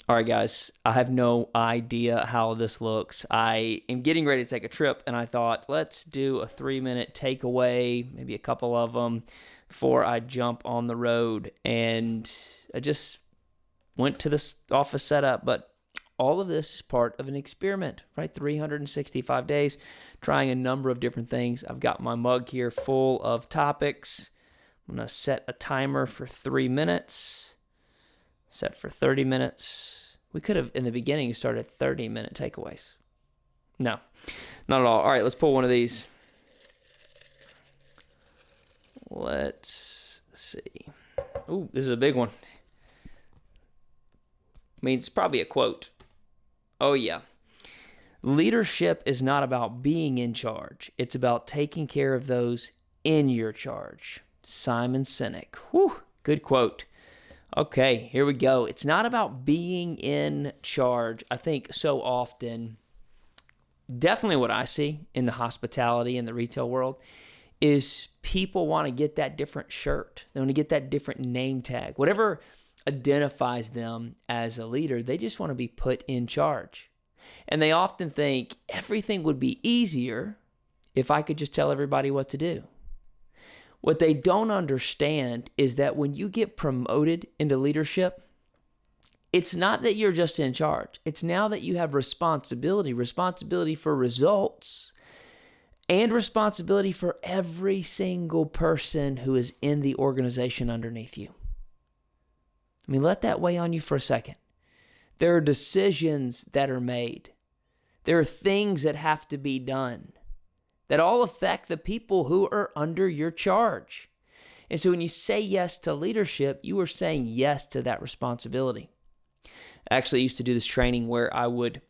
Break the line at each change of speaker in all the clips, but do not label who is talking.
All right, guys, I have no idea how this looks. I am getting ready to take a trip, and I thought, let's do a 3-minute takeaway, maybe a couple of them, before I jump on the road. And I just went to this office setup, but all of this is part of an experiment, right? 365 days, trying a number of different things. I've got my mug here full of topics. I'm going to set a timer for 3 minutes. Set for 30 minutes. We could have, in the beginning, started 30-minute takeaways. No, not at all. All right, let's pull one of these. Let's see. Ooh, this is a big one. I mean, it's probably a quote. Oh, yeah. Leadership is not about being in charge. It's about taking care of those in your charge. Simon Sinek. Whew, good quote. Okay, here we go. It's not about being in charge. I think so often, definitely what I see in the hospitality and the retail world is people want to get that different shirt. They want to get that different name tag. Whatever identifies them as a leader, they just want to be put in charge. And they often think everything would be easier if I could just tell everybody what to do. What they don't understand is that when you get promoted into leadership, it's not that you're just in charge. It's now that you have responsibility for results, and responsibility for every single person who is in the organization underneath you. I mean, let that weigh on you for a second. There are decisions that are made. There are things that have to be done that all affect the people who are under your charge. And so when you say yes to leadership, you are saying yes to that responsibility. I actually used to do this training where I would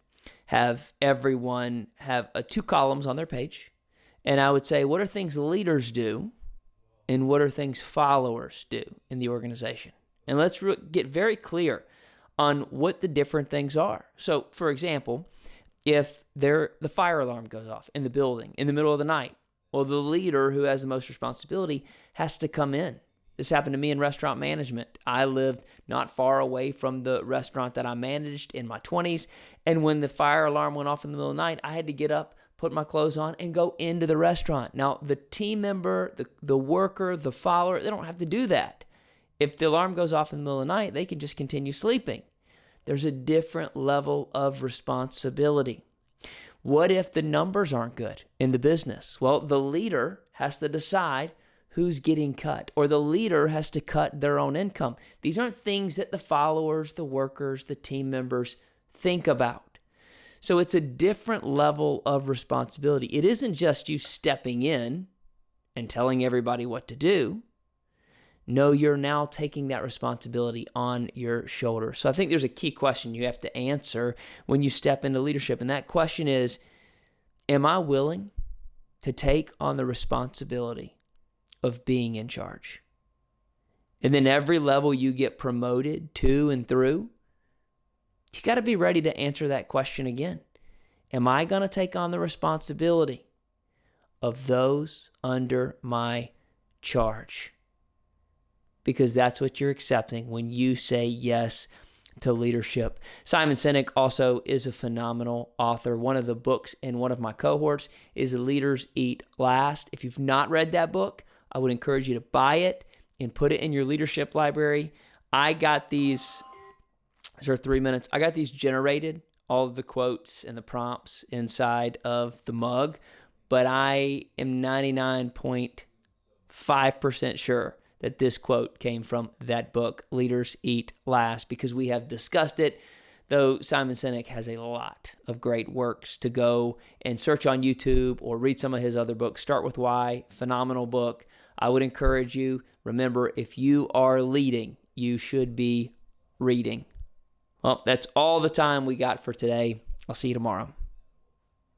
have everyone have 2 columns on their page, and I would say, what are things leaders do, and what are things followers do in the organization? And let's get very clear on what the different things are. So, for example, if the fire alarm goes off in the building in the middle of the night, well, the leader who has the most responsibility has to come in. This happened to me in restaurant management. I lived not far away from the restaurant that I managed in my 20s, and when the fire alarm went off in the middle of the night, I had to get up, put my clothes on, and go into the restaurant. Now, the team member, the worker, the follower, they don't have to do that. If the alarm goes off in the middle of the night, they can just continue sleeping. There's a different level of responsibility. What if the numbers aren't good in the business? Well, the leader has to decide who's getting cut, or the leader has to cut their own income. These aren't things that the followers, the workers, the team members think about. So it's a different level of responsibility. It isn't just you stepping in and telling everybody what to do. No, you're now taking that responsibility on your shoulders. So I think there's a key question you have to answer when you step into leadership. And that question is, am I willing to take on the responsibility of being in charge? And then every level you get promoted to and through, you got to be ready to answer that question again. Am I going to take on the responsibility of those under my charge? Because that's what you're accepting when you say yes to leadership. Simon Sinek also is a phenomenal author. One of the books in one of my cohorts is Leaders Eat Last. If you've not read that book, I would encourage you to buy it and put it in your leadership library. I got these, these are 3 minutes. I got these generated, all of the quotes and the prompts inside of the mug, but I am 99.5% sure that this quote came from that book, Leaders Eat Last, because we have discussed it, though Simon Sinek has a lot of great works to go and search on YouTube or read some of his other books. Start with Why, phenomenal book. I would encourage you, remember, if you are leading, you should be reading. Well, that's all the time we got for today. I'll see you tomorrow.